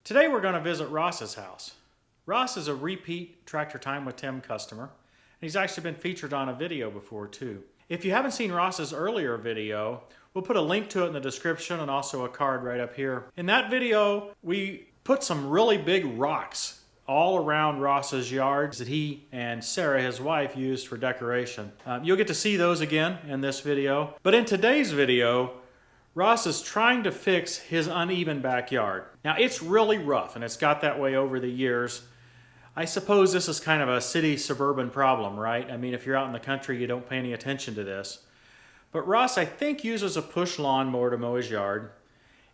Today we're going to visit Ross's house. Ross is a repeat Tractor Time with Tim customer, and he's actually been featured on a video before too. If you haven't seen Ross's earlier video, we'll put a link to it in the description and also a card right up here. In that video, we put some really big rocks all around Ross's yards that he and Sarah, his wife, used for decoration. You'll get to see those again in this video. But in today's video, Ross is trying to fix his uneven backyard. Now it's really rough, and it's got that way over the years. I suppose this is kind of a city-suburban problem, right? I mean, if you're out in the country, you don't pay any attention to this. But Ross, I think, uses a push lawnmower to mow his yard.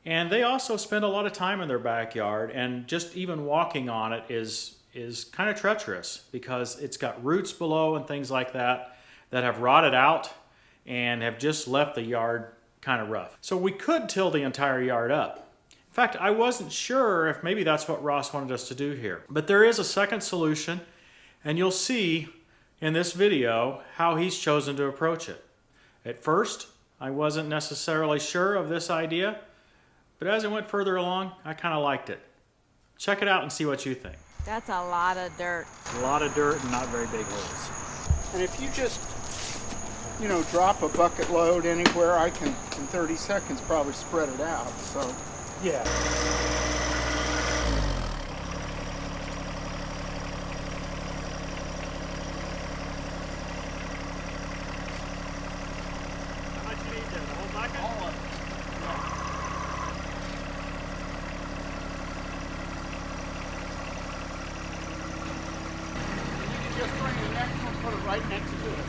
And they also spend a lot of time in their backyard, and just even walking on it is kind of treacherous because it's got roots below and things like that that have rotted out and have just left the yard kind of rough. So we could till the entire yard up. In fact, I wasn't sure if maybe that's what Ross wanted us to do here. But there is a second solution, and you'll see in this video how he's chosen to approach it. At first, I wasn't necessarily sure of this idea, but as it went further along, I kind of liked it. Check it out and see what you think. That's a lot of dirt. A lot of dirt and not very big holes. And if you just, drop a bucket load anywhere, I can, in 30 seconds, probably spread it out, so. Yeah. How much you need there? The whole bucket? All of it. You can just bring the next one, put it right next to it.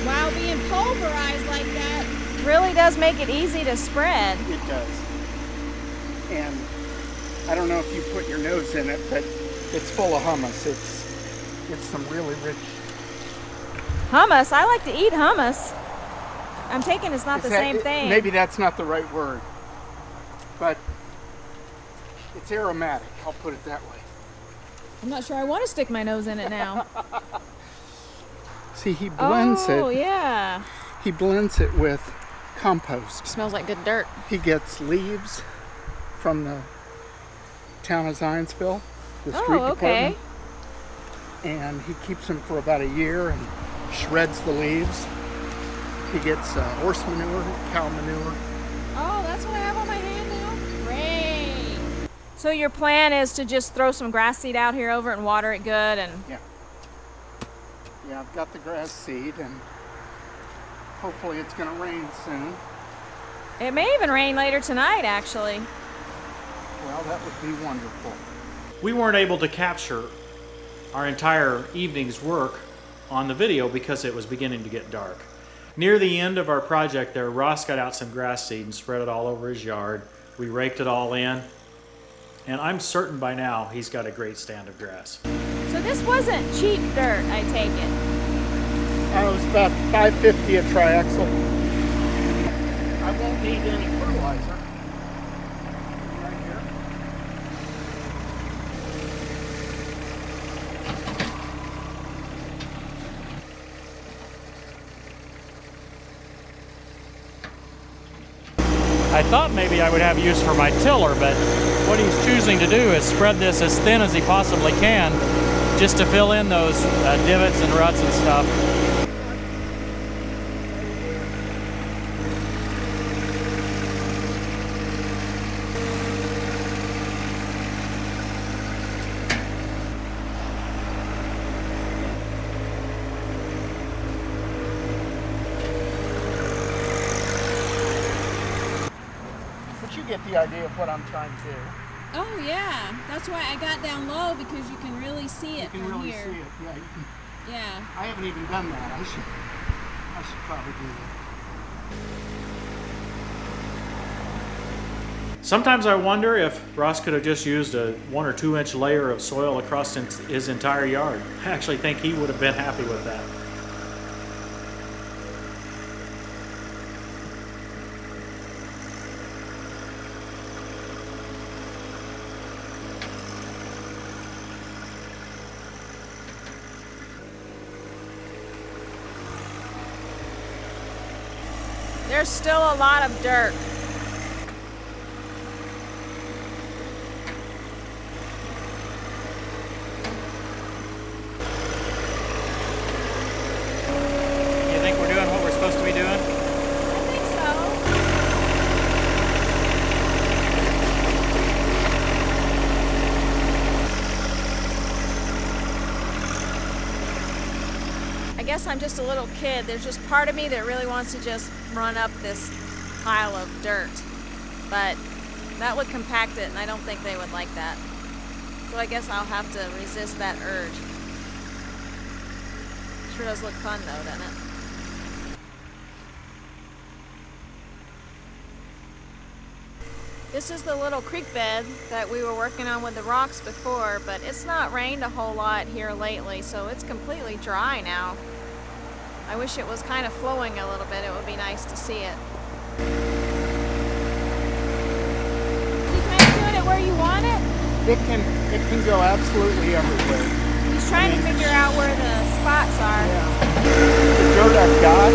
Wow, being pulverized like that really does make it easy to spread. It does. And I don't know if you put your nose in it, but it's full of hummus. It's some really rich. Hummus? I like to eat hummus. I'm taking it's not the same thing. Maybe that's not the right word. But it's aromatic, I'll put it that way. I'm not sure I want to stick my nose in it now. See, he blends it. Oh, yeah. He blends it with compost. Smells like good dirt. He gets leaves from the town of Zionsville, the street department. And he keeps them for about a year and shreds the leaves. He gets horse manure, cow manure. Oh, that's what I have on my hand now? Great. So your plan is to just throw some grass seed out here over it and water it good? And Yeah, I've got the grass seed, and hopefully it's going to rain soon. It may even rain later tonight, actually. Well, that would be wonderful. We weren't able to capture our entire evening's work on the video because it was beginning to get dark. Near the end of our project there, Ross got out some grass seed and spread it all over his yard. We raked it all in, and I'm certain by now he's got a great stand of grass. So this wasn't cheap dirt, I take it? It was about $5.50 a triaxle. I won't need any fertilizer. Right here. I thought maybe I would have use for my tiller, but what he's choosing to do is spread this as thin as he possibly can, just to fill in those divots and ruts and stuff. But you get the idea of what I'm trying to do. Oh yeah, that's why I got down low, because you can really see it You can from really here. see it. Yeah, you can. Yeah. I haven't even done that. I should probably do that. Sometimes I wonder if Ross could have just used a 1 or 2 inch layer of soil across his entire yard. I actually think he would have been happy with that. There's still a lot of dirt. guess I'm just a little kid. There's just part of me that really wants to just run up this pile of dirt. But that would compact it, and I don't think they would like that. So I guess I'll have to resist that urge. Sure does look fun though, doesn't it? This is the little creek bed that we were working on with the rocks before, but it's not rained a whole lot here lately, so it's completely dry now. I wish it was kind of flowing a little bit. It would be nice to see it. Is he kind of doing it where you want it? It can go absolutely everywhere. He's trying to figure out where the spots are. Yeah. The dirt I've got,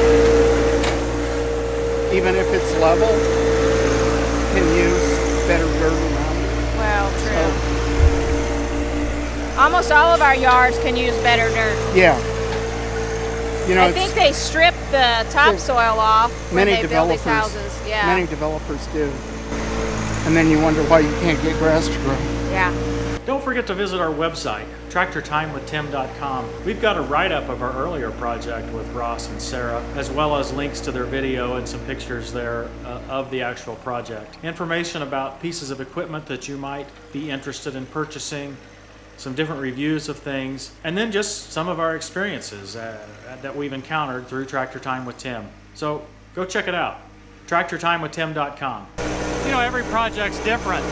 even if it's level, can use better dirt around it. Well, true. Almost all of our yards can use better dirt. Yeah. You know, I think they strip the topsoil off when they build these developers- houses. Yeah. Many developers do. And then you wonder why you can't get grass to grow. Yeah. Don't forget to visit our website, tractortimewithtim.com. We've got a write-up of our earlier project with Ross and Sarah, as well as links to their video and some pictures there of the actual project. Information about pieces of equipment that you might be interested in purchasing, some different reviews of things, and then just some of our experiences that we've encountered through Tractor Time with Tim. So go check it out, tractortimewithtim.com. You know, every project's different,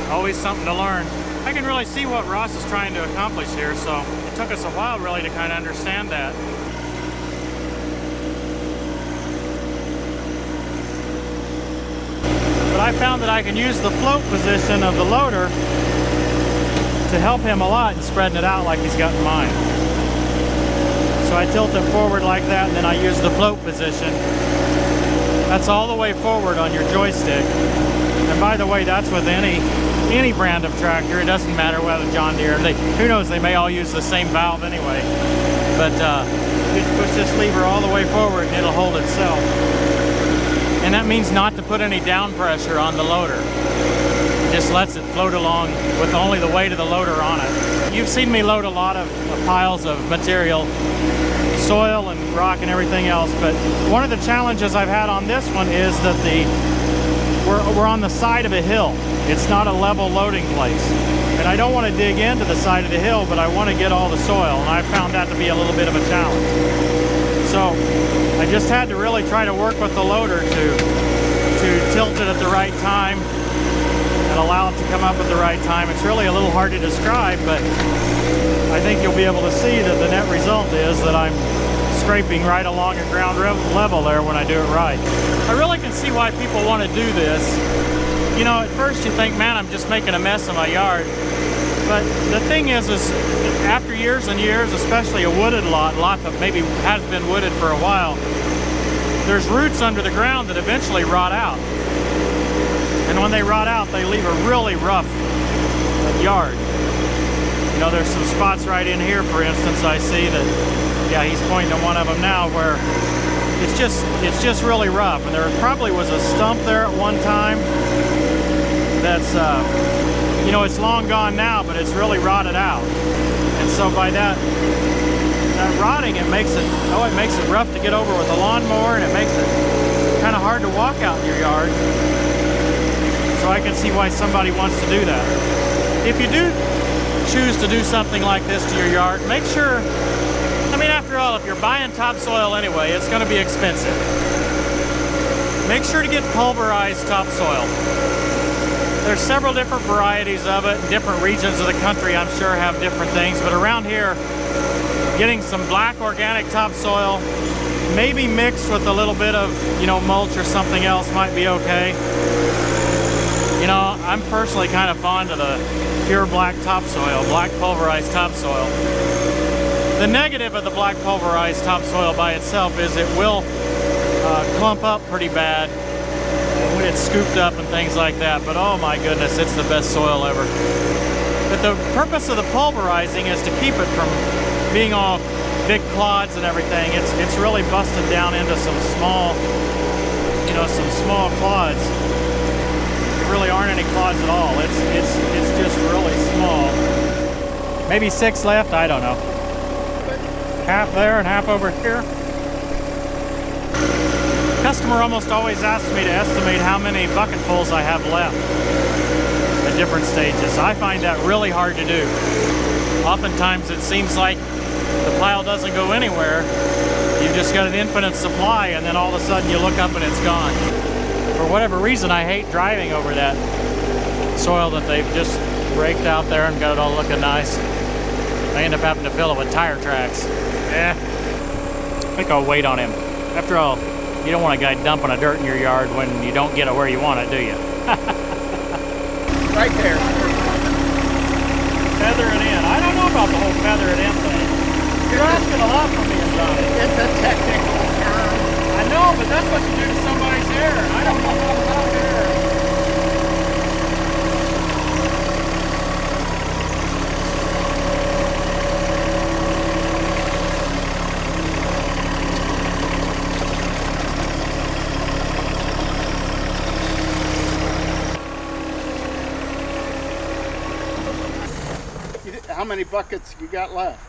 always something to learn. I can really see what Ross is trying to accomplish here, so it took us a while really to kind of understand that. But I found that I can use the float position of the loader to help him a lot in spreading it out like he's got in mind. So I tilt it forward like that, and then I use the float position. That's all the way forward on your joystick. And by the way, that's with any brand of tractor. It doesn't matter whether John Deere. Who knows? They may all use the same valve anyway. But you push this lever all the way forward, and it'll hold itself. And that means not to put any down pressure on the loader. It just lets it float along with only the weight of the loader on it. You've seen me load a lot of piles of material, soil and rock and everything else. But one of the challenges I've had on this one is that we're on the side of a hill. It's not a level loading place. And I don't want to dig into the side of the hill, but I want to get all the soil, and I found that to be a little bit of a challenge. So I just had to really try to work with the loader to tilt it at the right time and allow it to come up at the right time. It's really a little hard to describe, but I think you'll be able to see that the net result is that I'm scraping right along at ground level there when I do it right. I really can see why people want to do this. You know, at first you think, man, I'm just making a mess of my yard. But the thing is after years and years, especially a wooded lot that maybe has been wooded for a while, there's roots under the ground that eventually rot out. And when they rot out, they leave a really rough yard. You know, there's some spots right in here, for instance, I see that, yeah, he's pointing to one of them now where it's just really rough. And there probably was a stump there at one time that's, you know, it's long gone now, but it's really rotted out. And so by that rotting, it makes it rough to get over with a lawnmower, and it makes it kind of hard to walk out in your yard. So I can see why somebody wants to do that. If you do choose to do something like this to your yard, make sure, I mean, after all, if you're buying topsoil anyway, it's going to be expensive. Make sure to get pulverized topsoil. There's several different varieties of it. Different regions of the country, I'm sure, have different things. But around here, getting some black organic topsoil, maybe mixed with a little bit of, you know, mulch or something else might be okay. You know, I'm personally kind of fond of the pure black topsoil, black pulverized topsoil. The negative of the black pulverized topsoil by itself is it will clump up pretty bad when it's scooped up and things like that. But oh my goodness, it's the best soil ever. But the purpose of the pulverizing is to keep it from being all big clods and everything. It's really busted down into some small, you know, some small clods. Really aren't any clods at all. It's just really small. Maybe 6 left, I don't know. Half there and half over here. Customer almost always asks me to estimate how many bucketfuls I have left at different stages. I find that really hard to do. Oftentimes it seems like the pile doesn't go anywhere. You've just got an infinite supply, and then all of a sudden you look up and it's gone. For whatever reason, I hate driving over that soil that they've just raked out there and got it all looking nice. I end up having to fill it with tire tracks. I think I'll wait on him. After all, you don't want a guy dumping a dirt in your yard when you don't get it where you want it, do you? Right there. Feather it in. I don't know about the whole feather it in thing. You're asking a lot from me, Johnny. It's a technical term. I know, but that's what you do to somebody's hair. I don't know about hair. How many buckets you got left?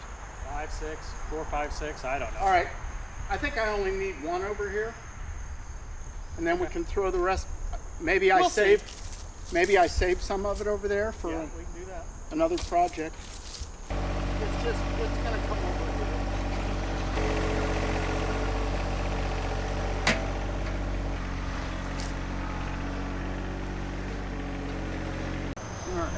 5, 6, 4, 5, 6, I don't know. All right, I think I only need one over here, and then we can throw the rest. Maybe I saved some of it over there for we can do that. another project. It's gonna come over here. All right.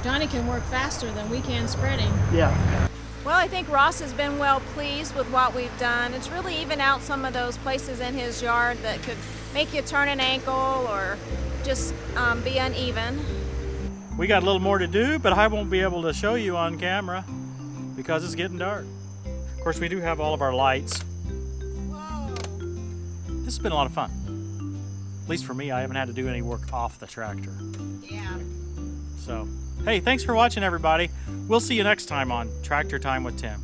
Johnny can work faster than we can spreading. Yeah. Well, I think Ross has been well pleased with what we've done. It's really even out some of those places in his yard that could make you turn an ankle or just be uneven. We got a little more to do, but I won't be able to show you on camera because it's getting dark. Of course, we do have all of our lights. Whoa. This has been a lot of fun. At least for me, I haven't had to do any work off the tractor. Yeah. So, hey, thanks for watching, everybody. We'll see you next time on Tractor Time with Tim.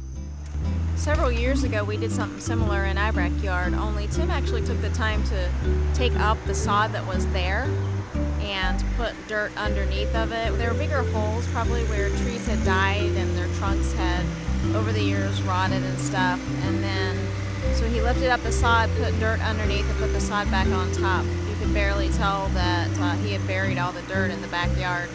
Several years ago, we did something similar in our backyard, only Tim actually took the time to take up the sod that was there and put dirt underneath of it. There were bigger holes probably where trees had died and their trunks had over the years rotted and stuff. And then, so he lifted up the sod, put dirt underneath and put the sod back on top. You could barely tell that he had buried all the dirt in the backyard.